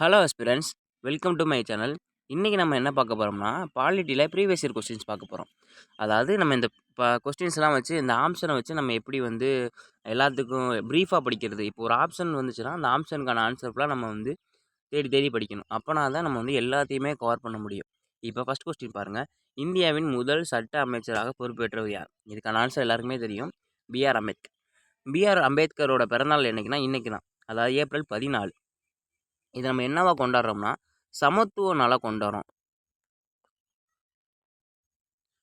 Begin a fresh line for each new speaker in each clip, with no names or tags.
Hello aspirants, welcome to my channel. இன்றைக்கி நம்ம என்ன பார்க்க போகிறோம்னா, பாலிட்டியில் ப்ரீவியஸ் இயர் கொஸ்டின்ஸ் பார்க்க போகிறோம். அதாவது நம்ம இந்த கொஸ்டின்ஸ்லாம் வச்சு இந்த ஆப்ஷனை வச்சு நம்ம எப்படி வந்து எல்லாத்துக்கும் ப்ரீஃபாக படிக்கிறது. இப்போ ஒரு ஆப்ஷன் வந்துச்சுன்னா அந்த ஆப்ஷனுக்கான ஆன்சர் ஃபுல்லாக நம்ம வந்து தேடி தேடி படிக்கணும். அப்போனா தான் நம்ம வந்து எல்லாத்தையுமே கவர் பண்ண முடியும். இப்போ ஃபஸ்ட் கொஸ்டின் பாருங்கள். இந்தியாவின் முதல் சட்ட அமைச்சராக பொறுப்பேற்றவர் யார்? இதுக்கான ஆன்சர் எல்லாருக்குமே தெரியும். பிஆர் அம்பேத்கர். பிஆர் அம்பேத்கரோட பிறந்தநாள் என்றைக்குன்னா இன்றைக்கி தான், அதாவது ஏப்ரல் 14. இதை நம்ம என்னவா கொண்டாடுறோம்னா சமத்துவ நாளாக கொண்டாடுறோம்.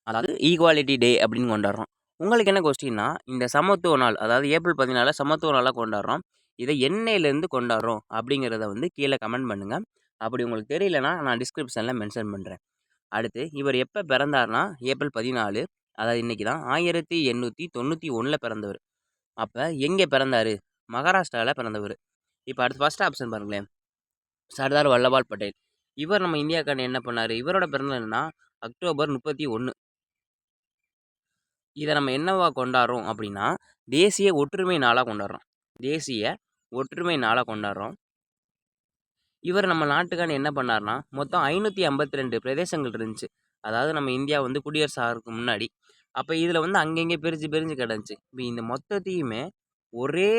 அதாவது ஈக்குவாலிட்டி டே அப்படின்னு கொண்டாடுறோம். உங்களுக்கு என்ன கொஸ்டின்னா, இந்த சமத்துவ நாள் அதாவது ஏப்ரல் 14 சமத்துவ நாளாக கொண்டாடுறோம். இதை என்னையிலேருந்து கொண்டாடுறோம் அப்படிங்கிறத வந்து கீழே கமெண்ட் பண்ணுங்கள். அப்படி உங்களுக்கு தெரியலனா நான் டிஸ்கிரிப்ஷனில் மென்ஷன் பண்ணுறேன். அடுத்து இவர் எப்போ பிறந்தார்னா ஏப்ரல் 14, அதாவது இன்றைக்கி தான் 1891 பிறந்தவர். அப்போ எங்கே பிறந்தார்? மகாராஷ்டிராவில் பிறந்தவர். இப்போ அடுத்து ஃபஸ்ட் ஆப்ஷன் பாருங்களேன், சர்தார் வல்லபால் பட்டேல். இவர் நம்ம இந்தியாக்கான என்ன பண்ணார்? இவரோட பிறந்தநாள் என்னன்னா அக்டோபர் 31. இதை நம்ம என்னவா கொண்டாடுறோம் அப்படின்னா தேசிய ஒற்றுமை நாளாக கொண்டாடுறோம். தேசிய ஒற்றுமை நாளாக கொண்டாடுறோம். இவர் நம்ம நாட்டுக்கான என்ன பண்ணார்னா மொத்தம் 552 பிரதேசங்கள் இருந்துச்சு. அதாவது நம்ம இந்தியா வந்து குடியரசு ஆகிறதுக்கு முன்னாடி. அப்போ இதில் வந்து அங்கங்கே பிரிஞ்சு பிரிஞ்சு கிடந்துச்சு. இப்போ இந்த மொத்தத்தையுமே ஒரே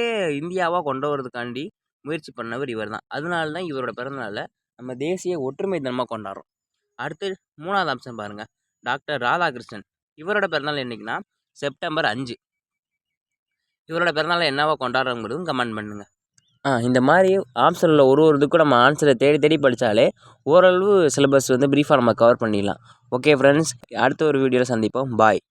இந்தியாவாக கொண்டு வரதுக்காண்டி முயற்சி பண்ணவர் இவர் தான். அதனால தான் இவரோட பிறந்தநாளை நம்ம தேசிய ஒற்றுமை தினமாக கொண்டாடுறோம். அடுத்து 3வது ஆப்ஷன் பாருங்கள், டாக்டர் ராதாகிருஷ்ணன். இவரோட பிறந்தநாள் என்றைக்குன்னா செப்டம்பர் 5. இவரோட பிறந்தநாளை என்னவா கொண்டாடுறோங்கிறதும் கமெண்ட் பண்ணுங்கள். இந்த மாதிரி ஆப்ஷனில் ஒரு இதுக்கும் நம்ம ஆன்சரை தேடி தேடி படித்தாலே ஓரளவு சிலபஸ் வந்து ப்ரீஃபாக நம்ம கவர் பண்ணிடலாம். ஓகே ஃப்ரெண்ட்ஸ், அடுத்த ஒரு வீடியோவில் சந்திப்போம். பாய்.